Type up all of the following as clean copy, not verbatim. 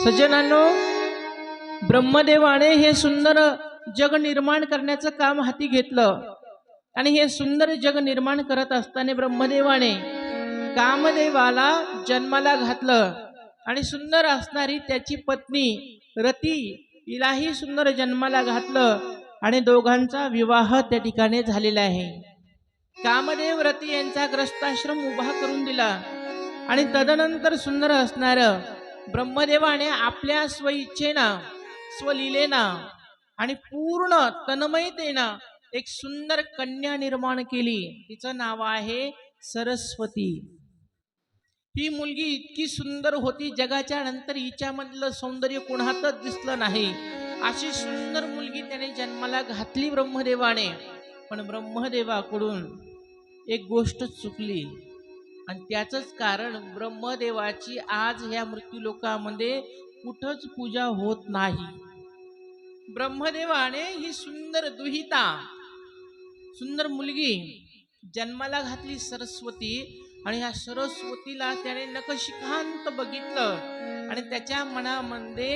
सज्जनांनो, ब्रह्मदेवाने हे सुंदर जग निर्माण करण्याचं काम हाती घेतलं आणि हे सुंदर जग निर्माण करत असताना ब्रह्मदेवाने कामदेवाला जन्माला घातलं आणि सुंदर असणारी त्याची पत्नी रती हिलाही सुंदर जन्माला घातलं आणि दोघांचा विवाह त्या ठिकाणी झालेला आहे. कामदेव रती यांचा ग्रस्ताश्रम उभा करून दिला आणि तदनंतर सुंदर असणार ब्रह्मदेवाने आपल्या स्वइच्छेनं स्वलीलेनं आणि पूर्ण तन्मयतेनं एक सुंदर कन्या निर्माण केली. तिचं नाव आहे सरस्वती. ही मुलगी इतकी सुंदर होती, जगाच्या नंतर हिच्यामधलं सौंदर्य कोणातच दिसलं नाही. अशी सुंदर मुलगी त्याने जन्माला घातली ब्रह्मदेवाने. पण ब्रह्मदेवाकडून एक गोष्ट चुकली आणि त्याचंच कारण ब्रह्मदेवाची आज ह्या मृत्यूलोकामध्ये कुठंच पूजा होत नाही. ब्रह्मदेवाने ही सुंदर दुहिता सुंदर मुलगी जन्माला घातली सरस्वती आणि ह्या सरस्वतीला त्याने नखशिखांत बघितलं आणि त्याच्या मनामध्ये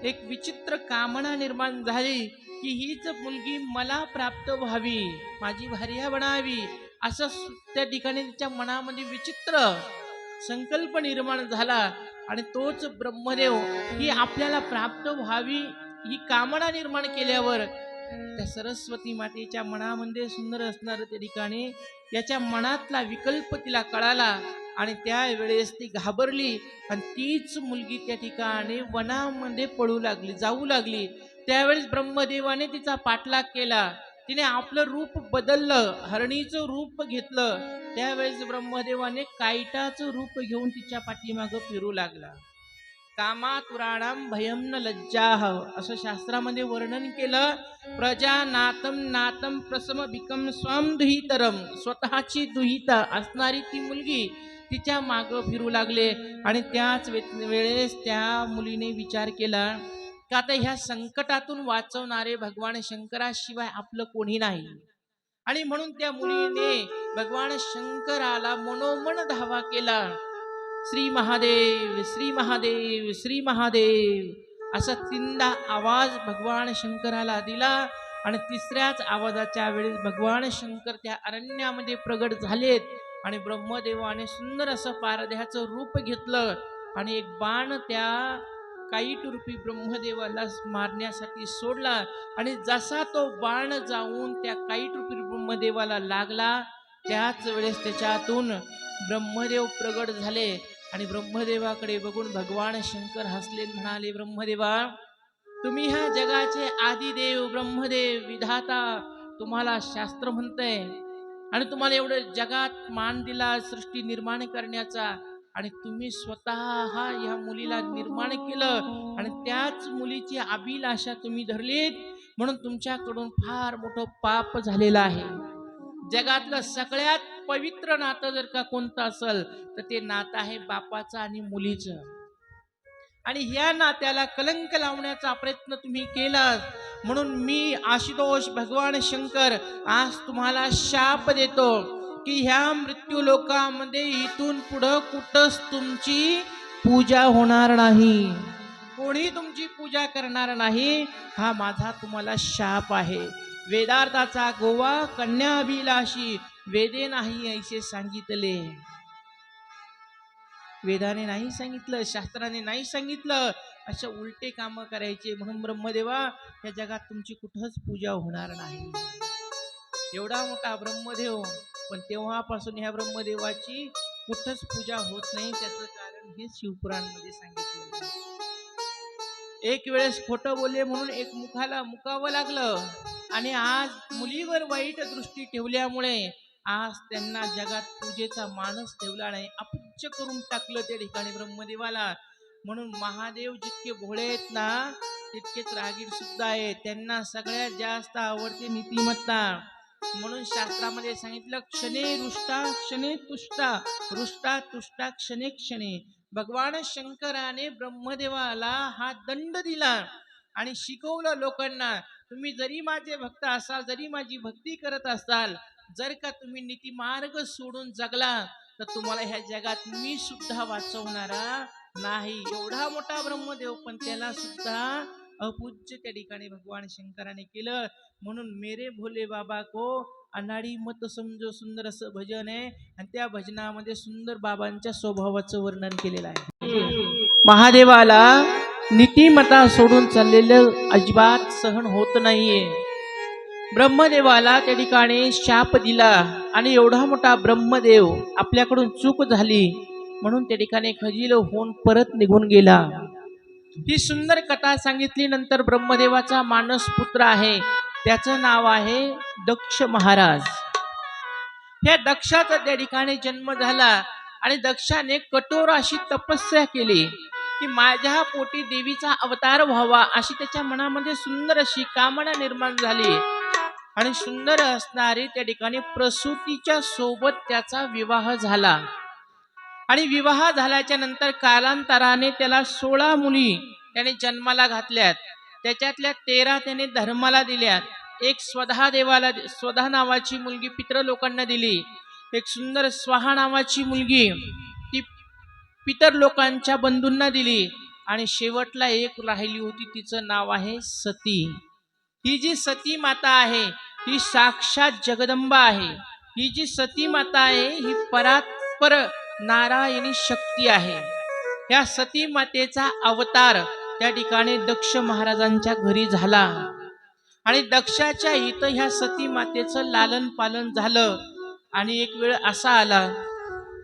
एक विचित्र कामना निर्माण झाली की हीच मुलगी मला प्राप्त व्हावी, माझी भार्या बनावी, असं त्या ठिकाणी तिच्या मनामध्ये विचित्र संकल्प निर्माण झाला. आणि तोच ब्रह्मदेव ही आपल्याला प्राप्त व्हावी ही कामना निर्माण केल्यावर त्या सरस्वती मातेच्या मनामध्ये सुंदर असणार त्या ठिकाणी त्याच्या मनातला विकल्प तिला कळाला आणि त्यावेळेस ती घाबरली आणि तीच मुलगी त्या ठिकाणी वनामध्ये पळू लागली, जाऊ लागली. त्यावेळेस ब्रह्मदेवाने तिचा पाठलाग केला. तिने आपलं रूप बदललं, हरणीचं रूप घेतलं. त्यावेळेस ब्रह्मदेवाने कायटाचं रूप घेऊन तिच्या पाठीमागं फिरू लागला. कामातुराणाम भयम न लज्जाह असं शास्त्रामध्ये वर्णन केलं. प्रजा नातम नातम प्रसम भिकम स्वम दुहितरम, स्वतःची दुहिता असणारी ती मुलगी तिच्या मागं फिरू लागले. आणि त्याच वेळेस त्या मुलीने विचार केला का आता ह्या संकटातून वाचवणारे भगवान शंकराशिवाय आपलं कोणी नाही. आणि म्हणून त्या मुलीने भगवान शंकराला मनोमन धावा केला. श्री महादेव श्री महादेव श्री महादेव असा तीनदा आवाज भगवान शंकराला दिला. आणि तिसऱ्याच आवाजाच्या वेळेस भगवान शंकर त्या अरण्यामध्ये प्रगट झालेत आणि ब्रह्मदेवाने सुंदर असं पारध्याचं रूप घेतलं आणि एक बाण त्या काईटरूपी ब्रह्मदेवाला मारण्यासाठी सोडला. आणि जसा तो बाण जाऊन त्या काईटरूपी ब्रह्मदेवाला लागला त्याच वेळेस त्याच्यातून ब्रह्मदेव प्रगट झाले. आणि ब्रह्मदेवाकडे बघून भगवान शंकर हसले, म्हणाले, ब्रह्मदेवा, तुम्ही ह्या जगाचे आदिदेव ब्रह्मदेव विधाता, तुम्हाला शास्त्र म्हणतंय आणि तुम्हाला एवढं जगात मान दिला सृष्टी निर्माण करण्याचा आणि तुम्ही स्वतः ह्या मुलीला निर्माण केलं आणि त्याच मुलीची अभिलाषा तुम्ही धरलीत म्हणून तुमच्याकडून फार मोठं पाप झालेलं आहे. जगातलं सगळ्यात पवित्र नातं जर का कोणतं असेल तर ते नातं आहे बापाचं आणि मुलीचं. आणि ह्या नात्याला कलंक लावण्याचा प्रयत्न तुम्ही केला म्हणून मी आशुतोष भगवान शंकर आज तुम्हाला शाप देतो की ह्या मृत्यू लोकामध्ये इथून पुढं कुठंच तुमची पूजा होणार नाही, कोणी तुमची पूजा करणार नाही. हा माझा तुम्हाला शाप आहे. वेदार्थाचा गोवा कन्या अभिलाषी, वेदे नाही ऐसे सांगितले. वेदाने नाही सांगितलं, शास्त्राने नाही सांगितलं, अशा उलटे काम करायचे. म्हणून ब्रह्मदेवा या जगात तुमची कुठंच पूजा होणार नाही. एवढा मोठा ब्रह्मदेव पण तेव्हापासून ह्या ब्रह्मदेवाची कुठंच पूजा होत नाही. त्याचं कारण हे शिवपुराण मध्ये सांगितलं. एक वेळेस खोटं बोलले म्हणून एक मुखाला मुकावं लागलं आणि आज मुलीवर वाईट दृष्टी ठेवल्यामुळे आज त्यांना जगात पूजेचा मानस ठेवला नाही, अपूज्य करून टाकलं त्या ठिकाणी ब्रह्मदेवाला. म्हणून महादेव जितके भोळे आहेत ना तितकेच रागीर सुद्धा आहेत. त्यांना सगळ्यात जास्त आवडते नीतिमत्ता. म्हणून शास्त्रामध्ये सांगितलं, क्षणे रुष्टा क्षणे तुष्टा, रुष्टा तुष्टा क्षणे क्षणे. भगवान शंकराने ब्रह्मदेवाला हा दंड दिला आणि शिकवलं लोकांना, तुम्ही जरी माझे भक्त असाल, जरी माझी भक्ती करत असाल, जर का तुम्ही नीतिमार्ग सोडून जगला तर तुम्हाला ह्या जगात मी सुद्धा वाचवणारा नाही, एवढा मोठा ब्रह्मदेव पण त्याला सुद्धा अपूज्य त्या ठिकाणी भगवान शंकराने केलं. म्हणून मेरे भोले बाबा को अनाडी मत समजो सुंदर असं भजन आहे. आणि त्या भजनामध्ये सुंदर बाबांच्या स्वभावाचं वर्णन केलेलं आहे. महादेवाला नीतिमत्ता सोडून चाललेलं अजिबात सहन होत नाहीये. ब्रह्मदेवाला त्या ठिकाणी शाप दिला आणि एवढा मोठा ब्रह्मदेव आपल्याकडून चूक झाली म्हणून त्या ठिकाणी खजील होऊन परत निघून गेला. ही सुंदर कथा सांगितली. नंतर ब्रह्मदेवाचा मानस पुत्र आहे, त्याचं नाव आहे दक्ष महाराज. त्या दक्षाचा त्या ठिकाणी जन्म झाला आणि दक्षाने कठोर अशी तपस्या केली की माझ्या पोटी देवीचा अवतार व्हावा, अशी त्याच्या मनामध्ये सुंदर अशी कामना निर्माण झाली. आणि सुंदर असणारी त्या ठिकाणी प्रसूतीच्या सोबत त्याचा विवाह झाला. आणि विवाह झाल्याच्या नंतर कालांतराने त्याला 16 मुली त्याने जन्माला घातल्यात. त्याच्यातल्या 13 त्याने धर्माला दिल्यात. एक स्वधा नावाची मुलगी पितृलोकांना दिली. एक सुंदर स्वाहा नावाची मुलगी ती पितर लोकांच्या बंधूंना दिली. आणि शेवटला एक राहिली होती, तिचं नाव आहे सती. ही जी सती माता आहे ही साक्षात जगदंबा आहे. ही जी सती माता आहे ही परात्पर नारायणी शक्ती आहे. या सती मातेचा अवतार त्या ठिकाणी दक्ष महाराजांच्या घरी झाला. आणि दक्षाच्या इथं ह्या सती मातेचं लालन पालन झालं. आणि एक वेळ असा आला,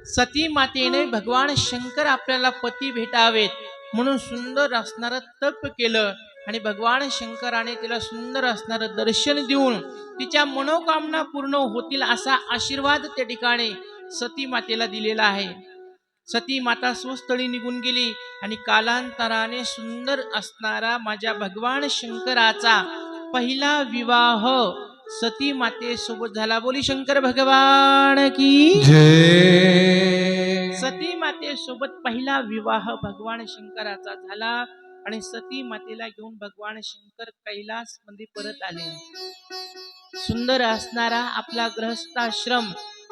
सती मातेने भगवान शंकर आपल्याला पती भेटावेत म्हणून सुंदर असणारं तप केलं. आणि भगवान शंकराने तिला सुंदर असणारं दर्शन देऊन तिच्या मनोकामना पूर्ण होतील असा आशीर्वाद त्या ठिकाणी सती मातेला दिलेला आहे. सती माता स्वस्थळी निघून गेली आणि कालांतराने सुंदर असणारा माझ्या भगवान शंकराचा पहिला विवाह सती मातेसोबत झाला. बोली शंकर भगवान की जय. सती मातेसोबत पहिला विवाह भगवान शंकराचा झाला. आणि सती मातेला घेऊन भगवान शंकर कैलास मध्ये परत आले. सुंदर असणारा आपला ग्रहस्थाश्रम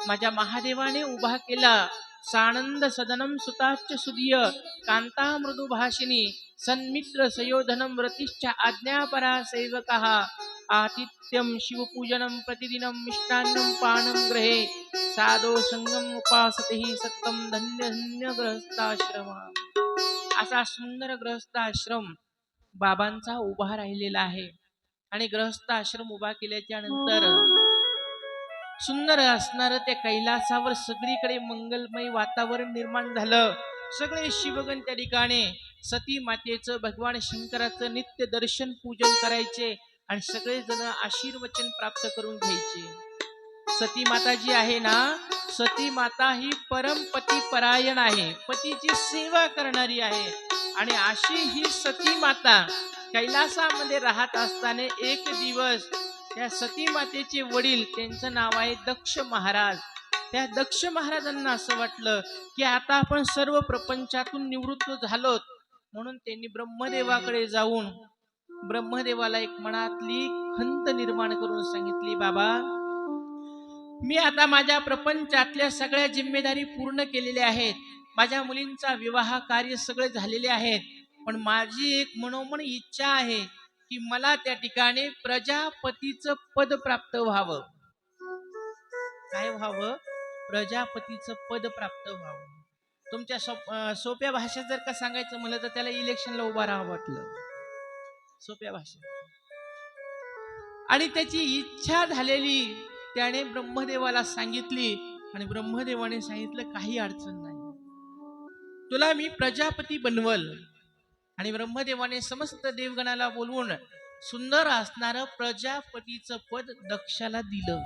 माझ्या महादेवाने उभा केला. सानंद सदनम सुताच्च सुदीय कांता मृदु भाषिणी सन्मित्र सयोधनम रतिश्च आज्ञापरा सेवकः आतिथ्यम शिवपूजनम प्रतिदिनम मिष्टान्नम पानम ग्रहे साधो संगम उपासते सत्तम धन्य धन्य ग्रहस्थाश्रम. असा सुंदर ग्रहस्थाश्रम बाबांचा उभा राहिलेला आहे. आणि ग्रहस्थाश्रम उभा केल्याच्या नंतर सुंदर असणार त्या कैलासावर सगळीकडे मंगलमय वातावरण निर्माण झालं. सगळे शिवगण त्या ठिकाणी सती मातेचं भगवान शंकराचं नित्य दर्शन पूजन करायचे आणि सगळे जण आशीर्वचन प्राप्त करून घ्यायचे. सती माता जी आहे ना, सती माता ही परमपती परायण आहे, पतीची सेवा करणारी आहे. आणि अशी ही सती माता कैलासामध्ये राहत असताना एक दिवस त्या सती मातेचे वडील, त्यांचं नाव आहे दक्ष महाराज, त्या दक्ष महाराजांना असं वाटलं की आता आपण सर्व प्रपंचातून निवृत्त झालोत. म्हणून त्यांनी ब्रह्मदेवाकडे जाऊन ब्रह्मदेवाला एक मनातली खंत निर्माण करून सांगितली, बाबा मी आता माझ्या प्रपंचातल्या सगळ्या जिम्मेदारी पूर्ण केलेल्या आहेत. माझ्या मुलींचा विवाह कार्य सगळे झालेले आहेत. पण माझी एक मनोमन इच्छा आहे की मला त्या ठिकाणी प्रजापतीचं पद प्राप्त व्हावं. काय व्हावं? प्रजापतीचं पद प्राप्त व्हावं. तुमच्या सोप्या भाषेत जर का सांगायचं म्हणलं तर त्याला इलेक्शनला उभा राहावं वाटलं, सोप्या भाषेत. आणि त्याची इच्छा झालेली त्याने ब्रह्मदेवाला सांगितली. आणि ब्रह्मदेवाने सांगितलं काही अडचण नाही, तुला मी प्रजापती बनवल. आणि ब्रह्मदेवाने समस्त देवगणाला बोलवून सुंदर असणारं प्रजापतीचं पद दक्षाला दिलं.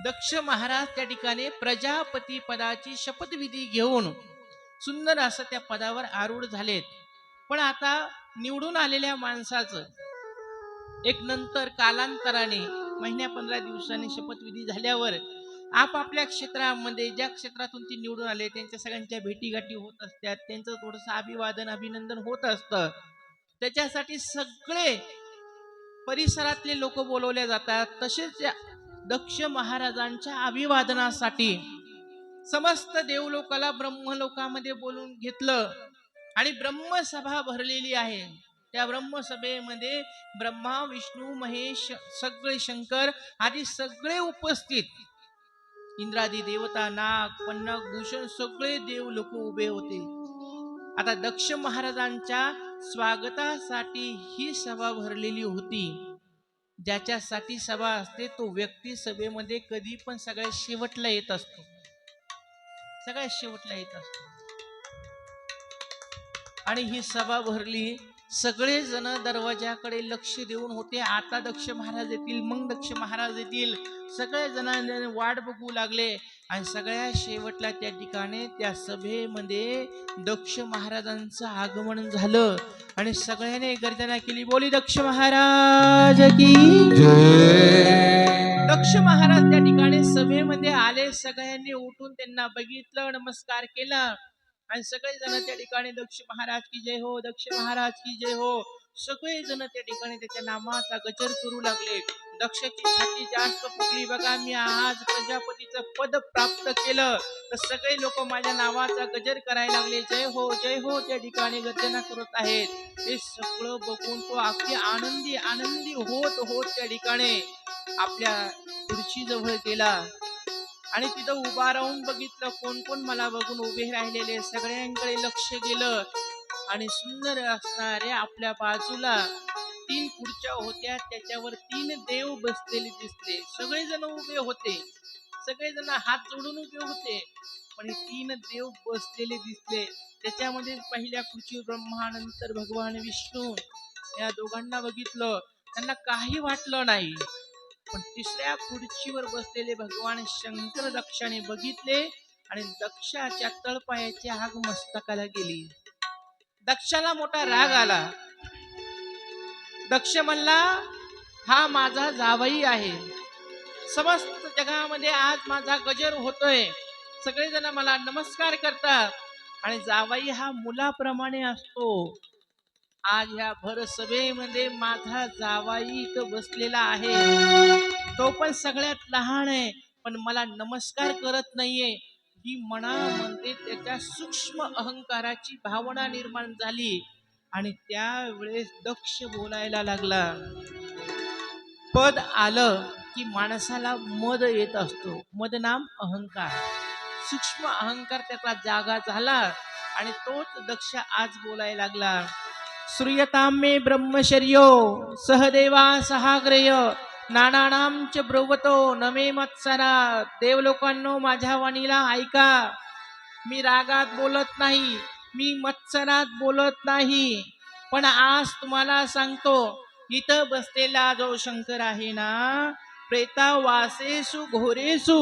दक्ष महाराज त्या ठिकाणी प्रजापती पदाची शपथविधी घेऊन सुंदर असं त्या पदावर आरूढ झालेत. पण आता निवडून आलेल्या माणसाचं एक नंतर कालांतराने महिन्या 15 दिवसांनी शपथविधी झाल्यावर आपापल्या क्षेत्रामध्ये ज्या क्षेत्रातून ती निवडून आले त्यांच्या सगळ्यांच्या भेटीगाठी होत असतात. त्यांचं थोडंसं अभिनंदन होत असतं. त्याच्यासाठी सगळे परिसरातले लोक बोलवले जातात. तसेच दक्ष महाराजांच्या अभिवादनासाठी समस्त देवलोकाला ब्रह्मलोकामध्ये बोलून घेतलं आणि ब्रह्मसभा भरलेली आहे. त्या ब्रह्मसभेमध्ये ब्रह्मा, विष्णू, महेश, सगळे शंकर आदी सगळे उपस्थित, इंद्रादी देवता, नाग, पन्नग, भूषण सगळे देव लोक उभे होते. आता दक्ष महाराजांच्या स्वागतासाठी ही सभा भरलेली होती. ज्याच्यासाठी सभा असते तो व्यक्ती सभेमध्ये कधी पण सगळ्यात शेवटला येत असतो. सगळ्यात शेवटला येत असतो. आणि ही सभा भरली. सगळे जण दरवाजाकडे लक्ष देऊन होते. आता दक्ष महाराज येतील, मग दक्ष महाराज येतील. सगळे जण वाट बघू लागले आणि सगळ्या शेवटला त्या ठिकाणी त्या सभेमध्ये दक्ष महाराजांचं आगमन झालं आणि सगळ्यांनी गर्जना केली, बोली दक्ष महाराज की जय. दक्ष महाराज त्या ठिकाणी सभेमध्ये आले. सगळ्यांनी उठून त्यांना बघितलं, नमस्कार केला आणि सगळे जण त्या ठिकाणी दक्ष महाराज की जय हो, दक्ष महाराज की जय हो, सगळे जण त्या ठिकाणी त्याच्या नामाचा गजर करू लागले. दक्षची छाती जास्त फुगली, बघा मी आज प्रजापतीचं पद प्राप्त केलं. तर सगळे लोक माझ्या नावाचा गजर करायला लागले, जय हो त्या ठिकाणी गर्जना करत आहेत. ते सगळं बघून तो अगदी आनंदी आनंदी होत होत त्या ठिकाणी आपल्या खुर्ची जवळ गेला आणि तिथं उभा राहून बघितलं कोण कोण मला बघून उभे राहिलेले. सगळ्यांकडे लक्ष गेलं आणि सुंदर असणाऱ्या आपल्या बाजूला 3 खुर्च्या होत्या, त्याच्यावर 3 देव बसलेले दिसले. सगळेजण उभे होते, सगळेजण हात जोडून उभे होते, पण 3 देव बसलेले दिसले. त्याच्यामध्ये पहिल्या खुर्चीवर ब्रह्मा, नंतर भगवान विष्णू, या दोघांना बघितलं, त्यांना काही वाटलं नाही. पण तिसऱ्या खुर्चीवर बसलेले भगवान शंकर दक्षाने बघितले आणि दक्षाच्या तळपायाची आग मस्तकाला गेली. दक्षाला मोठा राग आला. दक्ष म्हणला, हा माझा जावई आहे, समस्त जगामध्ये आज माझा गजर होतोय, सगळेजण मला नमस्कार करतात आणि जावई हा मुलाप्रमाणे असतो. आज ह्या भर सभेमध्ये माझा जावई इथं बसलेला आहे, तो पण सगळ्यात लहान आहे, पण मला नमस्कार करत नाहीये. ही मनामध्ये त्याच्या सूक्ष्म अहंकाराची भावना निर्माण झाली आणि त्यावेळेस दक्ष बोलायला लागला. पद आलं की माणसाला मद येत असतो, मद नाम अहंकार, सूक्ष्म अहंकार त्याचा जागा झाला आणि तोच दक्ष आज बोलायला लागला. श्रूयतां मे ब्रह्मचर्यो सहदेवा सहाग्रय नानानाम च ब्रवतो न मे मत्सरा. देवलोकांनो माझ्या वाणीला ऐका, मी रागात बोलत नाही, मी मत्सरात बोलत नाही, पण आज तुम्हाला सांगतो, इथं बसलेला जो शंकर आहे ना, प्रेता वासेसु घोरेसु,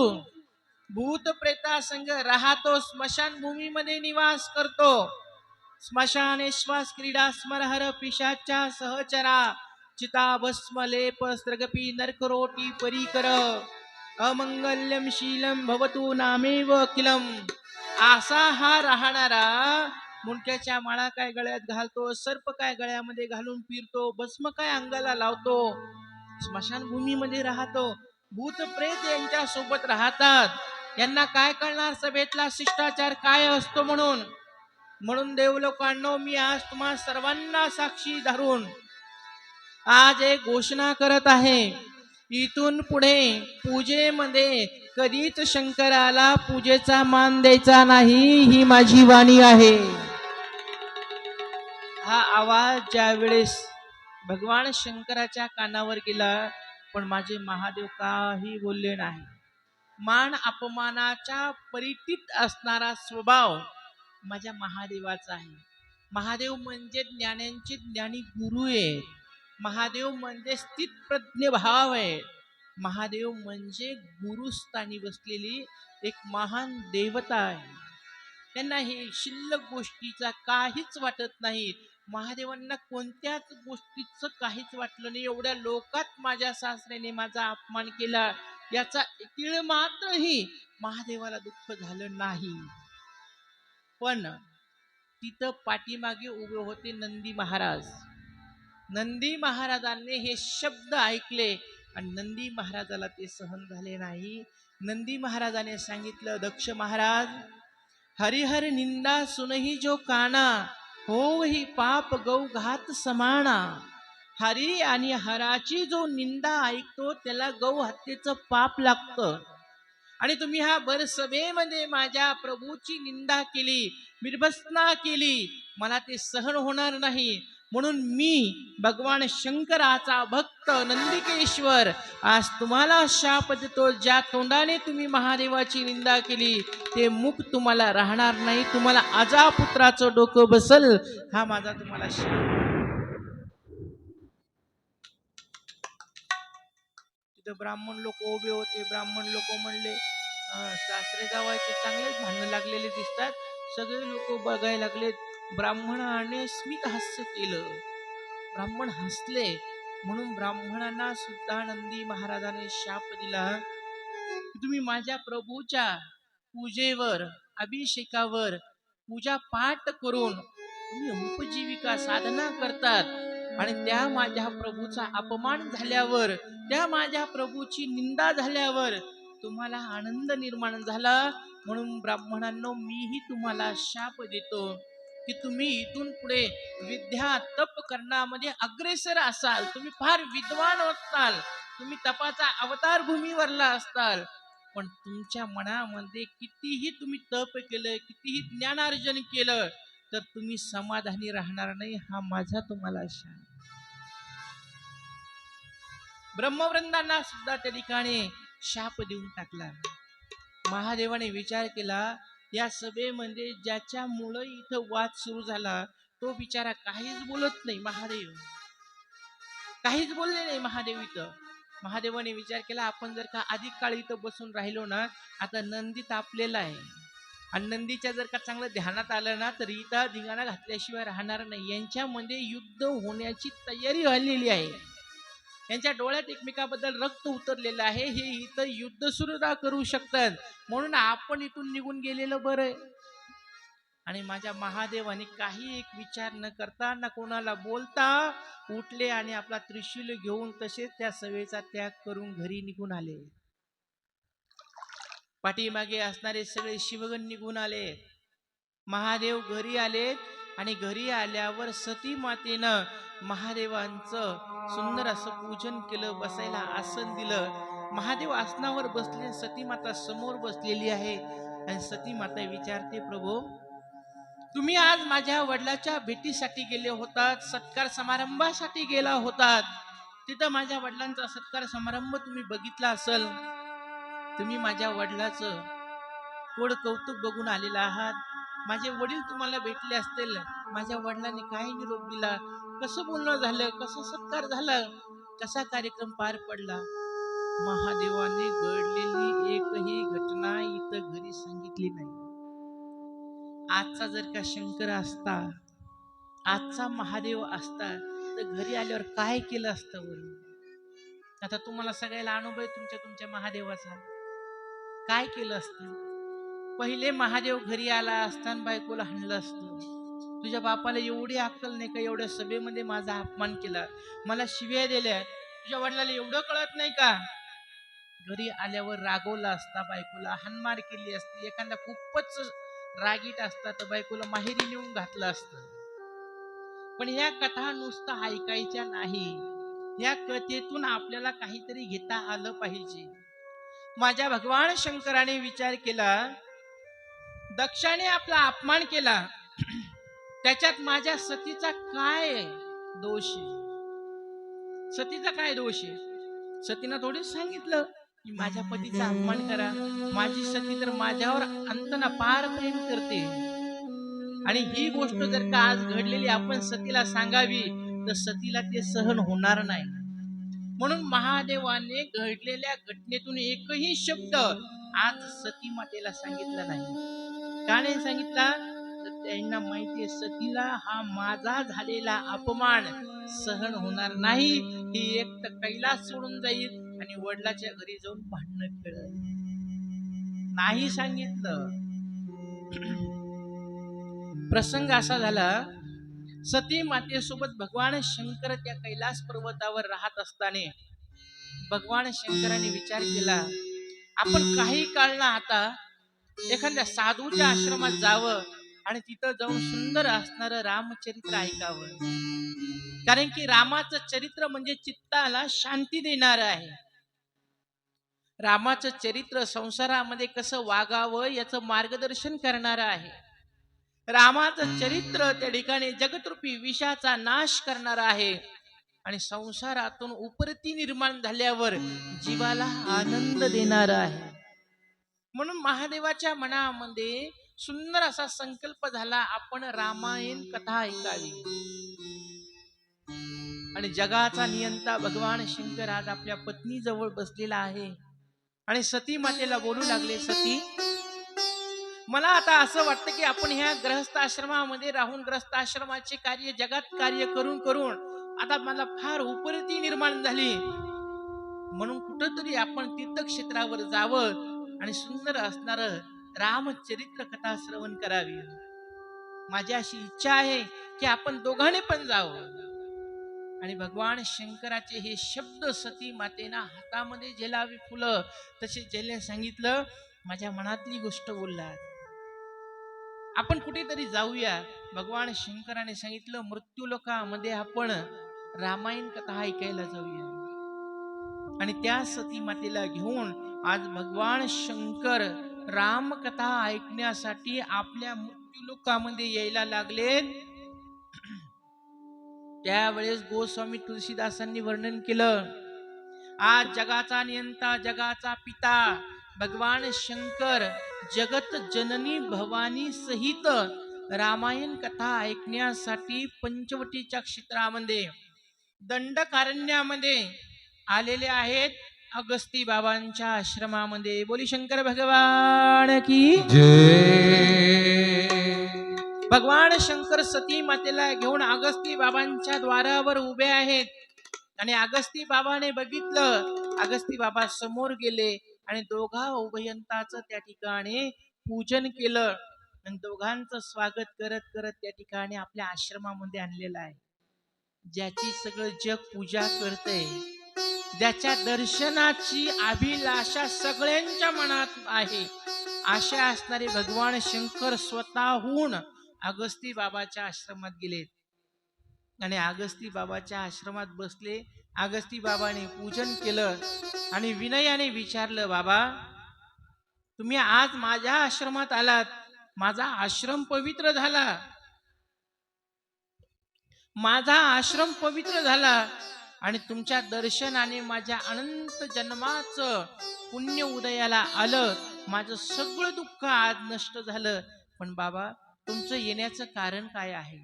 भूत प्रेता संग राहतो, स्मशान भूमीमध्ये निवास करतो. स्मशाने श्वास क्रीडा स्मरहर पिशाच्या सहचरा, चिता भस्म लेप स्त्रगपी नरकरोटी परीकर, अमंगल्यम शीलम भवतु नामेव अखिलम. असा हा राहणारा मुंडक्याच्या माळा काय गळ्यात घालतो, सर्प काय गळ्यामध्ये घालून फिरतो, भस्म काय अंगाला लावतो, स्मशानभूमीमध्ये राहतो, भूत प्रेत यांच्या सोबत राहतात. यांना काय कळणार सभेतला शिष्टाचार काय असतो. म्हणून देवलोकांनो, मी आज तुम्हा सर्वांना साक्षी धरून आज एक घोषणा करत आहे, इथून पुढे पूजेमध्ये कधीच शंकराला पूजेचा मान द्यायचा नाही, ही माझी वाणी आहे. हा आवाज ज्या वेळेस भगवान शंकराच्या कानावर गेला, पण माझे महादेव काही बोलले नाही. मान अपमानाच्या परितीत असणारा स्वभाव माझ्या महादेवाचा आहे. महादेव म्हणजे ज्ञानांचे ज्ञानी गुरु आहे. महादेव म्हणजे स्थित प्रज्ञ भाव आहे. महादेव म्हणजे गुरुस्थानी बसलेली एक महान देवता आहे. त्यांना हे शिल्लक गोष्टीचा काहीच वाटत नाही. महादेवांना कोणत्याच गोष्टीचं काहीच वाटलं नाही. एवढ्या लोकात माझ्या सासऱ्याने माझा अपमान केला, याचा तीळ मात्रही महादेवाला दुःख झालं नाही. पण तिथं पाठीमागे उभे होते नंदी महाराज. नंदी महाराजांनी हे शब्द ऐकले आणि नंदी महाराजाला ते सहन झाले नाही. नंदी महाराजाने सांगितलं, दक्ष महाराज, हरिहर निंदा सुनही जो काना, हो ही पाप गौ घात समाना. हरी आणि हराची जो निंदा ऐकतो त्याला गौ हत्येचं पाप लागतं. आणि तुम्ही हा भरसभेमध्ये माझ्या प्रभूची निंदा केली, निर्भसना केली, मला ते सहन होणार नाही. म्हणून मी भगवान शंकराचा भक्त नंदिकेश्वर आज तुम्हाला शाप देतो. ज्या तोंडाने तुम्ही महादेवाची निंदा केली ते मुख तुम्हाला राहणार नाही, तुम्हाला अजापुत्राचं डोकं बसल, हा माझा तुम्हाला शाप. तिथे ब्राह्मण लोक उभे होते. ब्राह्मण लोक म्हणले, सासरे जावायचे चांगलेच भांडण लागलेले दिसतात. सगळे लोक बघायला लागले. ब्राह्मणाने स्मित हास्य केलं. ब्राह्मण हसले. म्हणून ब्राह्मणांना सुद्धा नंदी महाराजाने शाप दिला, तुम्ही माझ्या प्रभूच्या पूजेवर, अभिषेकावर पूजा पाठ करून तुम्ही उपजीविका साधना करतात आणि त्या माझ्या प्रभूचा अपमान झाल्यावर, त्या माझ्या प्रभूची निंदा झाल्यावर तुम्हाला आनंद निर्माण झाला. म्हणून ब्राह्मणांनो, मीही तुम्हाला शाप देतो की तुम्ही इथून पुढे विद्या तप करण्यामध्ये अग्रेसर असाल, तुम्ही फार विद्वान असाल, तुम्ही तपाचा अवतार भूमीवरला असताल, पण तुमच्या मनामध्ये कितीही तुम्ही तप केलं, कितीही ज्ञानार्जन केलं, तर तुम्ही समाधानी राहणार नाही, हा माझा तुम्हाला शाप. ब्रह्मवृंदांना सुद्धा त्या ठिकाणी शाप देऊन टाकला. महादेवाने विचार केला, या सभेमध्ये ज्याच्यामुळे इथं वाद सुरू झाला तो बिचारा काहीच बोलत नाही. महादेव काहीच बोलले नाही. महादेव इथं, महादेवाने विचार केला, आपण जर का अधिक काळ इथं बसून राहिलो ना, आता नंदी तापलेला आहे आणि नंदीच्या जर का चांगलं ध्यानात आलं ना, तर इथं धिंगाणा घातल्याशिवाय राहणार नाही. यांच्यामध्ये युद्ध होण्याची तयारी झालेली आहे. यांच्या डोळ्यात एकमेकाबद्दल रक्त उतरलेलं आहे. हे इथं युद्ध सुद्धा करू शकतात. म्हणून आपण इथून निघून गेलेलं बरं आहे. आणि माझ्या महादेवाने काही एक विचार न करता, ना कोणाला बोलता, उठले आणि आपला त्रिशूल घेऊन तसेच त्या सभेचा त्याग करून घरी निघून आले. पाठीमागे असणारे सगळे शिवगण निघून आले. महादेव घरी आले आणि घरी आल्यावर सती मातेनं महादेवांचं सुंदर असं पूजन केलं, बसायला आसन दिलं. महादेव आसनावर बसले, सती माता समोर बसलेली आहे आणि सती माता विचारते, प्रभू, तुम्ही आज माझ्या वडिलाच्या भेटीसाठी गेले होतात, सत्कार समारंभासाठी गेला होतात. तिथं माझ्या वडिलांचा सत्कार समारंभ तुम्ही बघितला असेल. तुम्ही माझ्या वडिलाचं गोड कौतुक बघून आलेला आहात. माझे वडील तुम्हाला भेटले असतील. माझ्या वडिलांनी काय निरोप दिला, कसं बोलणं झालं, कसं सत्कार झाला, कसा कार्यक्रम पार पडला. महादेवाने घडलेली एकही घटना इथं घरी सांगितली नाही. आजचा जर का शंकर असता, आजचा महादेव असता, तर घरी आल्यावर काय केलं असतं बरं? आता तुम्हाला सगळ्याला अनुभव आहे तुमच्या तुमच्या महादेवाचा. काय केलं असतं? पहिले महादेव घरी आला असताना बायकोला हाणलं असतं. तुझ्या बापाला एवढी अक्कल नाही का एवढ्या सभेमध्ये माझा अपमान केला, मला शिव्या दिल्या, तुझ्या वडिलाला एवढं कळत नाही का? घरी आल्यावर रागवला असता, बायकोला हाणमार केली असती. एखादा खूपच रागीट असता तर बायकोला माहेरी नेऊन घातलं असतं. पण ह्या कथा नुसतं ऐकायच्या नाही, या कथेतून आपल्याला काहीतरी घेता आलं पाहिजे. माझ्या भगवान शंकराने विचार केला, दक्षाने आपला अपमान केला, त्याच्यात माझ्या सतीचा काय दोष आहे? सतीचा काय दोष आहे? सतीनं थोडीच सांगितलं की माझ्या पतीचा अपमान करा. माझी सती तर माझ्यावर अंतना पार प्रेम करते आणि ही गोष्ट जर का आज घडलेली आपण सतीला सांगावी तर सतीला ते सहन होणार नाही. म्हणून महादेवाने घडलेल्या घटनेतून एकही शब्द आज सती मातेला सांगितला नाही. का नाही सांगितला? तर त्यांना माहितीये सतीला हा माझा झालेला अपमान सहन होणार नाही. ही एक तर कैलास सोडून जाईल आणि वडिलाच्या घरी जाऊन भांडणं खेळत. नाही सांगितलं. प्रसंग असा झाला, सती मातेसोबत भगवान शंकर त्या कैलास पर्वतावर राहत असताना भगवान शंकराने विचार केला, आपण काही काळ ना आता एखाद्या साधूच्या आश्रमात जावं आणि तिथं जाऊन सुंदर असणारं रामचरित्र ऐकावं. कारण की रामाचं चरित्र म्हणजे चित्ताला शांती देणार आहे. रामाचं चरित्र संसारामध्ये कसं वागावं याचं मार्गदर्शन करणार आहे. रामाचं चरित्र त्या ठिकाणी जगतरूपी विषाचा नाश करणार आहे आणि संसारातून उपरती निर्माण झाल्यावर जीवाला आनंद देणार आहे. म्हणून महादेवाच्या मनामध्ये सुंदर असा संकल्प झाला, आपण रामायण कथा ऐकावी. आणि जगाचा नियंता भगवान शंकर आज आपल्या पत्नी जवळ बसलेला आहे आणि सती मातेला बोलू लागले, सती मला आता असं वाटतं की आपण ह्या ग्रहस्थ आश्रमामध्ये राहून ग्रहस्थ आश्रमाचे कार्य जगात कार्य करून करून आता मला फार उपरती निर्माण झाली, म्हणून कुठंतरी आपण तीर्थक्षेत्रावर जावं आणि सुंदर असणार रामचरित्र कथा श्रवण करावी. माझी अशी इच्छा आहे की आपण दोघांनी पण जावं. आणि भगवान शंकराचे हे शब्द सती मातेना हातामध्ये झेलावी फुलं तसे झेलने सांगितलं, माझ्या मनातली गोष्ट बोलला, आपण कुठेतरी जाऊया. भगवान शंकराने सांगितलं, मृत्यूलोकामध्ये आपण रामायण कथा ऐकायला जाऊया. आणि त्या सती मातेला घेऊन आज भगवान शंकर रामकथा ऐकण्यासाठी आपल्या मृत्यूलोकामध्ये यायला लागलेत. त्यावेळेस गोस्वामी तुलसीदासांनी वर्णन केलं, आज जगाचा नियंता जगाचा पिता भगवान शंकर जगत जननी भवानी सहित रामायण कथा ऐकण्यासाठी पंचवटीच्या क्षेत्रामध्ये दंडकारण्यामध्ये आलेले आहेत, अगस्ती बाबांच्या आश्रमामध्ये. बोली शंकर भगवान की जय. भगवान शंकर सती मातेला घेऊन अगस्ती बाबांच्या द्वारावर उभे आहेत आणि अगस्ती बाबाने बघितलं, अगस्ती बाबा समोर गेले आणि दोघा उभयंताचं त्या ठिकाणी पूजन केलं आणि दोघांचं स्वागत करत करत त्या ठिकाणी आपल्या आश्रमामध्ये आणलेलं आहे. ज्याची सगळं जग पूजा करते, ज्याच्या दर्शनाची अभिलाषा सगळ्यांच्या मनात आहे, अशा असणारे भगवान शंकर स्वतःहून अगस्ती बाबाच्या आश्रमात गेले आणि अगस्ती बाबाच्या आश्रमात बसले. अगस्ती बाबाने पूजन केलं आणि विनयाने विचारलं, बाबा तुम्ही आज माझ्या आश्रमात आलात, माझा आश्रम पवित्र झाला, माझा आश्रम पवित्र झाला आणि तुमच्या दर्शनाने माझ्या अनंत जन्माचं पुण्य उदयाला आलं, माझं सगळं दुःख आज नष्ट झालं. पण बाबा तुमचं येण्याचं कारण काय आहे,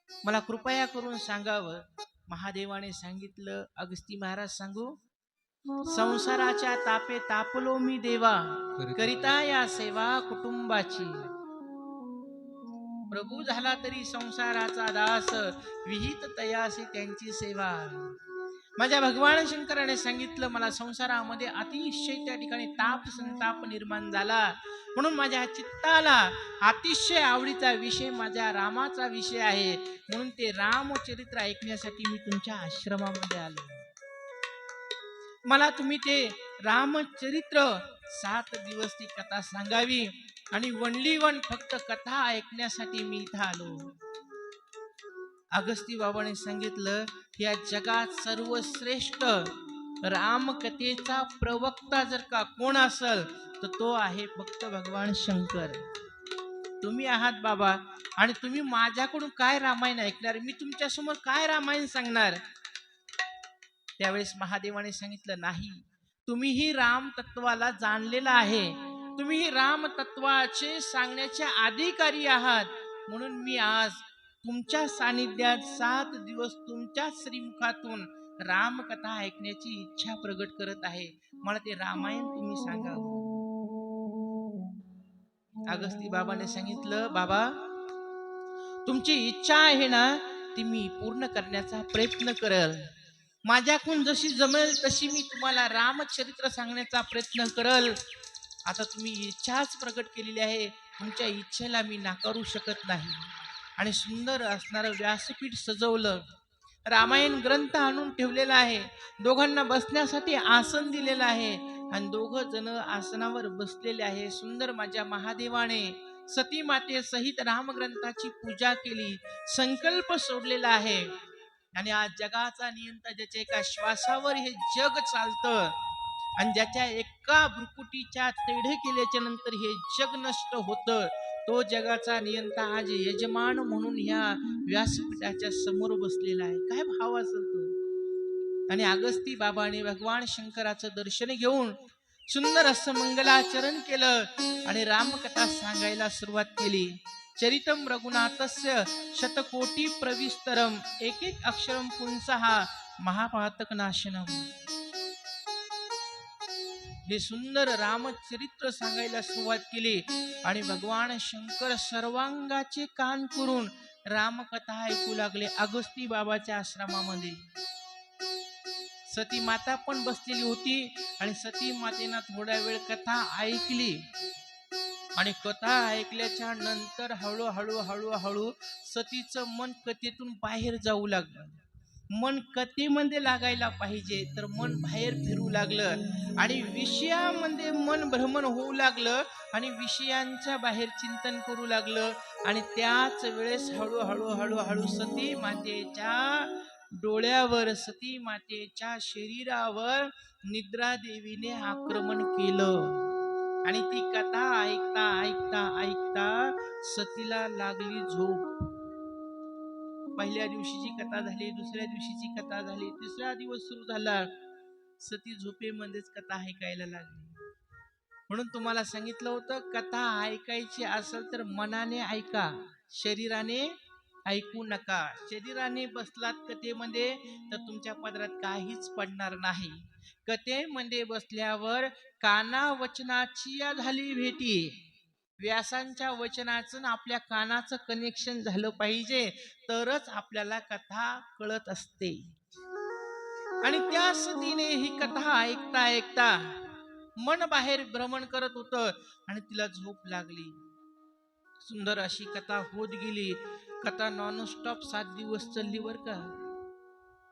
मला कृपया करून सांगावं. महादेवाने सांगितलं, अगस्ती महाराज सांगू, संसाराच्या तापे तापलो मी देवा, करिता या सेवा कुटुंबाची. प्रभू झाला तरी संसाराचा दास, विहित तयासी त्यांची सेवा. माझ्या भगवान शंकराने सांगितलं, मला संसारामध्ये अतिशय त्या ठिकाणी ताप संताप निर्माण झाला, म्हणून माझ्या चित्ताला अतिशय आवडीचा विषय माझ्या रामाचा विषय आहे, म्हणून ते रामचरित्र ऐकण्यासाठी मी तुमच्या आश्रमामध्ये आलो. मला तुम्ही ते रामचरित्र 7 दिवस ती कथा सांगावी आणि वनली वन फक्त कथा ऐकण्यासाठी मी इथं आलो. अगस्ती बाबाने सांगितलं, या जगात सर्वश्रेष्ठ रामकथेचा प्रवक्ता जर का कोण असेल तर तो आहे फक्त भगवान शंकर. तुम्ही आहात बाबा आणि तुम्ही माझ्याकडून काय रामायण ऐकणार, मी तुमच्या समोर काय रामायण सांगणार. त्यावेळेस महादेवाने सांगितलं, नाही, तुम्हीही राम तत्वाला जाणलेला आहे, तुम्ही राम तत्वाचे सांगण्याचे अधिकारी आहात, म्हणून मी आज तुमच्या सानिध्यात 7 दिवस तुमच्या श्रीमुखातून रामकथा ऐकण्याची इच्छा प्रगट करत आहे, मला ते रामायण तुम्ही सांगावं. अगस्ती बाबाने सांगितलं, बाबा तुमची इच्छा आहे ना ती मी पूर्ण करण्याचा प्रयत्न करेल, माझ्याकडून जशी जमेल तशी मी तुम्हाला रामचरित्र सांगण्याचा प्रयत्न करेल. आता तुम्ही इच्छाच प्रगट केलेली आहे, तुमच्या इच्छेला मी नाकारू शकत नाही. आणि सुंदर असणारं व्यासपीठ सजवलं रामायण ग्रंथ आणून ठेवलेला आहे. दोघांना बसण्यासाठी आसन दिलेलं आहे आणि दोघ जण आसनावर बसलेले आहे. सुंदर माझ्या महादेवाने सती माते सहित रामग्रंथाची पूजा केली, संकल्प सोडलेला आहे. आणि आज जगाचा नियंता ज्याच्या एका श्वासावर हे जग चालतं आणि ज्याच्या एका भ्रुकुटीच्या तेढे केल्याच्या नंतर हे जग नष्ट होतं, तो जगाचा नियंता आज यजमान म्हणून ह्या व्यासपीठाच्या समोर बसलेला आहे. काय भाव असेल तो. आणि अगस्ती बाबाने भगवान शंकराचं दर्शन घेऊन सुंदर असं मंगलाचरण केलं आणि रामकथा सांगायला सुरुवात केली. चरितम रघुनाथस्य शतकोटी प्रविस्तरम एक एक अक्षरम पुंसः महापातक नाशनम. हे सुंदर रामचरित्र सांगायला सुरुवात केली आणि भगवान शंकर सर्वांगाचे कान करून रामकथा ऐकू लागले. अगस्ती बाबाच्या आश्रमामध्ये सती माता पण बसलेली होती आणि सती मातेनं थोड्या वेळ कथा ऐकली आणि कथा ऐकल्याच्या नंतर हळूहळू हळूहळू सतीचं मन कथेतून बाहेर जाऊ लागलं. मन कथेमध्ये लागायला पाहिजे तर मन बाहेर फिरू लागलं आणि विषयामध्ये मन भ्रमण होऊ लागलं आणि विषयांच्या बाहेर चिंतन करू लागलं. आणि त्याच वेळेस हळूहळू हळूहळू सती मातेच्या डोळ्यावर, सती मातेच्या शरीरावर निद्रा देवीने आक्रमण केलं. आणि ती कथा ऐकता ऐकता ऐकता सतीला लागली झोप. पहिल्या दिवशीची कथा झाली, दुसऱ्या दिवशीची कथा झाली, तिसरा दिवस सुरू झाला, सती झोपेमध्येच कथा ऐकायला लागली. म्हणून तुम्हाला सांगितलं होतं, कथा ऐकायची असेल तर मनाने ऐका, शरीराने ऐकू नका. शरीराने बसलात कथेमध्ये तर तुमच्या पदरात काहीच पडणार नाही. कथेमध्ये बसल्यावर काना वचनाची झाली भेटी. व्यासांच्या वचनाचं आपल्या कानाचं कनेक्शन झालं पाहिजे तरच आपल्याला कथा कळत असते. आणि त्या सतीने ही कथा ऐकता ऐकता मन बाहेर भ्रमण करत होतं आणि तिला झोप लागली. सुंदर अशी कथा होत गेली. कथा नॉनस्टॉप 7 दिवस चालली बर का,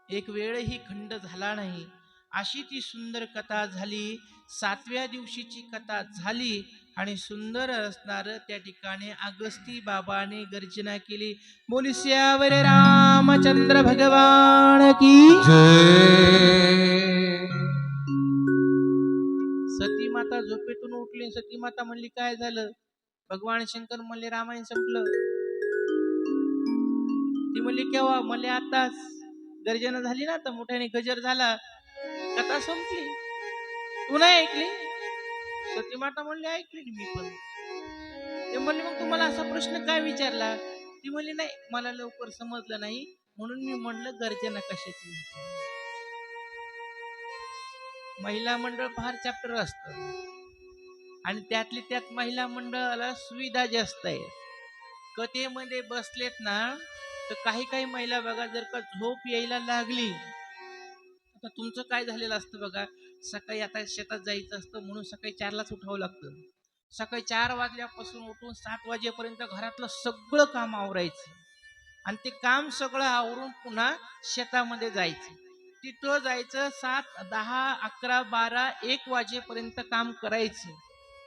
एक वेळही खंड झाला नाही. अशी ती सुंदर कथा झाली. 7व्या दिवशीची कथा झाली आणि सुंदर असणार त्या ठिकाणी अगस्ती बाबाने गर्जना केली. बोली सियावर रामचंद्र भगवान की जय. सती माता झोपेतून उठली. सती माता म्हणली काय झालं? भगवान शंकर म्हणले रामायण संपलं. ती म्हणली केव्हा? म्हणले आताच. गर्जना झाली ना, तर मोठ्याने गजर झाला, कथा संपली. तू नाही ऐकली? सती माता म्हणली ऐकली मी पण. ते म्हणले मग तुम्हाला असा प्रश्न काय विचारला? ती म्हणली नाही, मला लवकर समजलं नाही म्हणून मी म्हणलं गर्जना कशाची. महिला मंडळ फार चॅप्टर असतं आणि त्यातली त्यात महिला मंडळाला सुविधा जास्त आहे. कथेमध्ये बसलेत ना तर काही काही महिला बघा, जर का झोप यायला लागली तर तुमचं काय झालेलं असतं बघा, सकाळी आता शेतात जायचं असतं म्हणून सकाळी 4लाच उठावं लागतं. सकाळी 4 वाजल्यापासून उठून 7 वाजेपर्यंत घरातलं सगळं काम आवरायचं आणि ते काम सगळं आवरून पुन्हा शेतामध्ये जायचं. तिथं जायचं 7, 10, 11, 12, 1 वाजेपर्यंत काम करायचं.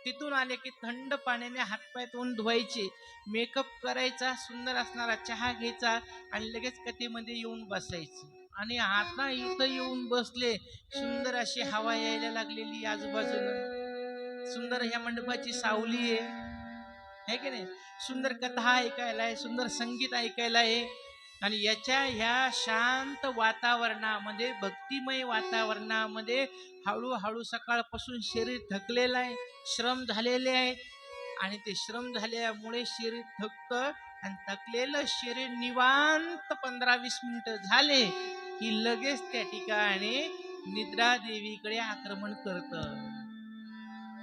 तिथून आले की थंड पाण्याने हातपाय तोंड धुवायचे, मेकअप करायचा, सुंदर असणारा चहा घ्यायचा आणि लगेच कथेमध्ये येऊन बसायचं. आणि आता इथं येऊन बसले, सुंदर अशी हवा यायला लागलेली आजूबाजूला, सुंदर ह्या मंडपाची सावली आहे की नाही, सुंदर कथा ऐकायला आहे, सुंदर संगीत ऐकायला आहे. आणि याच्या ह्या शांत वातावरणामध्ये, भक्तिमय वातावरणामध्ये हळूहळू सकाळपासून शरीर थकलेलं आहे, श्रम झालेले आहेत आणि ते श्रम झाल्यामुळे शरीर थकतं आणि थकलेलं शरीर निवांत 15-20 मिनिटं झाले की लगेच त्या ठिकाणी निद्रा देवीकडे आक्रमण करतं.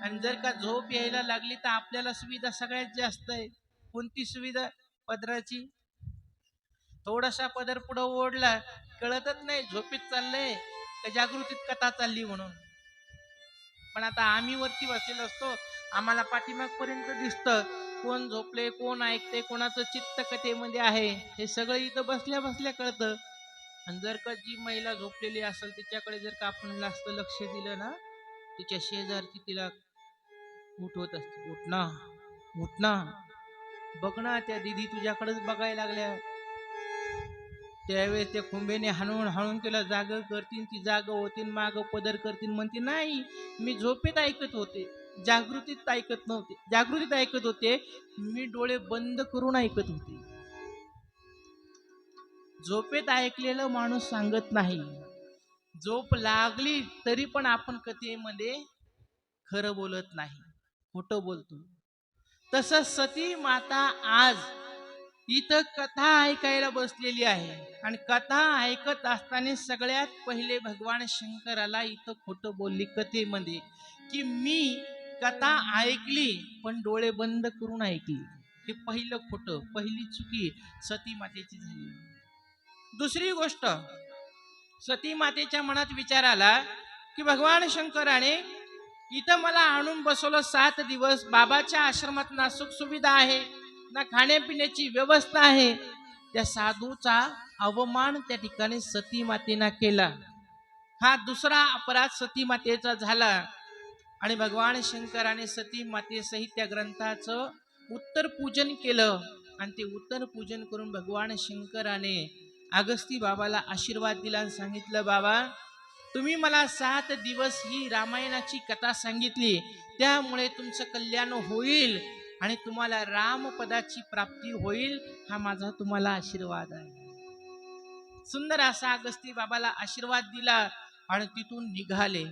आणि जर का झोप यायला लागली तर आपल्याला सुविधा सगळ्यात जास्त आहे. कोणती सुविधा? पदराची. थोडासा पदर पुढं ओढला कळतच नाही झोपेत चाललंय का जागृतीत कथा चालली म्हणून. पण आता आम्ही वरती बसलेलो असतो, आम्हाला पाठीमागपर्यंत दिसतं कोण झोपले, कोण ऐकते, कोणाचं चित्त कथेमध्ये आहे, हे सगळं इथं बसल्या बसल्या कळतं. आणि जर का जी महिला झोपलेली असेल तिच्याकडे जर का आपण जास्त लक्ष दिलं ना, तिच्या शेजारची तिला उठवत असते, उठ ना, उठ ना, बघ ना त्या दिदी तुझ्याकडेच बघायला लागल्या. त्यावेळेस त्या खुंबेने हाणून हाणून तिला जाग करतील, ती जाग होतील, माग पदर करतील, म्हणते नाही मी झोपेत ऐकत होते, जागृतीत ऐकत नव्हते, जागृतीत ऐकत होते, मी डोळे बंद करून ऐकत होते. झोपेत ऐकलेलं माणूस सांगत नाही, झोप लागली तरी पण आपण कथेमध्ये खरं बोलत नाही, खोटं बोलतो. तसंच सती माता आज इथं कथा ऐकायला बसलेली आहे आणि कथा ऐकत असताना सगळ्यात पहिले भगवान शंकराला इथं खोटं बोलली कथेमध्ये, की मी कथा ऐकली पण डोळे बंद करून ऐकली. हे पहिलं खोटं, पहिली चुकी सती मातेची झाली. दुसरी गोष्ट, सती मातेच्या मनात विचार आला की भगवान शंकराने इथं मला आणून बसवलं 7 दिवस, बाबाच्या आश्रमात ना सुख सुविधा आहे ना खाण्यापिण्याची व्यवस्था आहे, त्या साधूचा अवमान त्या ठिकाणी सती मातेना केला. हा दुसरा अपराध सती मातेचा झाला. आणि भगवान शंकराने सती मातेसहित त्या ग्रंथाचं उत्तर पूजन केलं आणि ते उत्तर पूजन करून भगवान शंकराने अगस्ती बाबाला आशीर्वाद दिला आणि सांगितलं, बाबा तुम्ही मला 7 दिवस ही रामायणाची कथा सांगितली, त्यामुळे तुमचं कल्याण होईल आणि तुम्हाला रामपदाची प्राप्ती होईल, हा माझा तुम्हाला आशीर्वाद आहे. सुंदर असा अगस्ती बाबाला आशीर्वाद दिला आणि तिथून निघाले.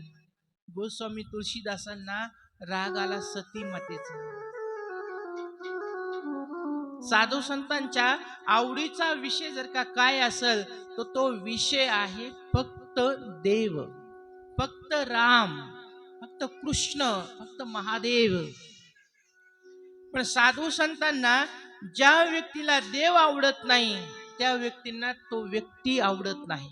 गोस्वामी तुळशीदासांना राग आला सती मातेचा. साधू संतांच्या आवडीचा विषय जर का काय असेल तर तो विषय आहे फक्त देव, फक्त राम, फक्त कृष्ण, फक्त महादेव. पण साधू संतांना ज्या व्यक्तीला देव आवडत नाही त्या व्यक्तींना तो व्यक्ती आवडत नाही.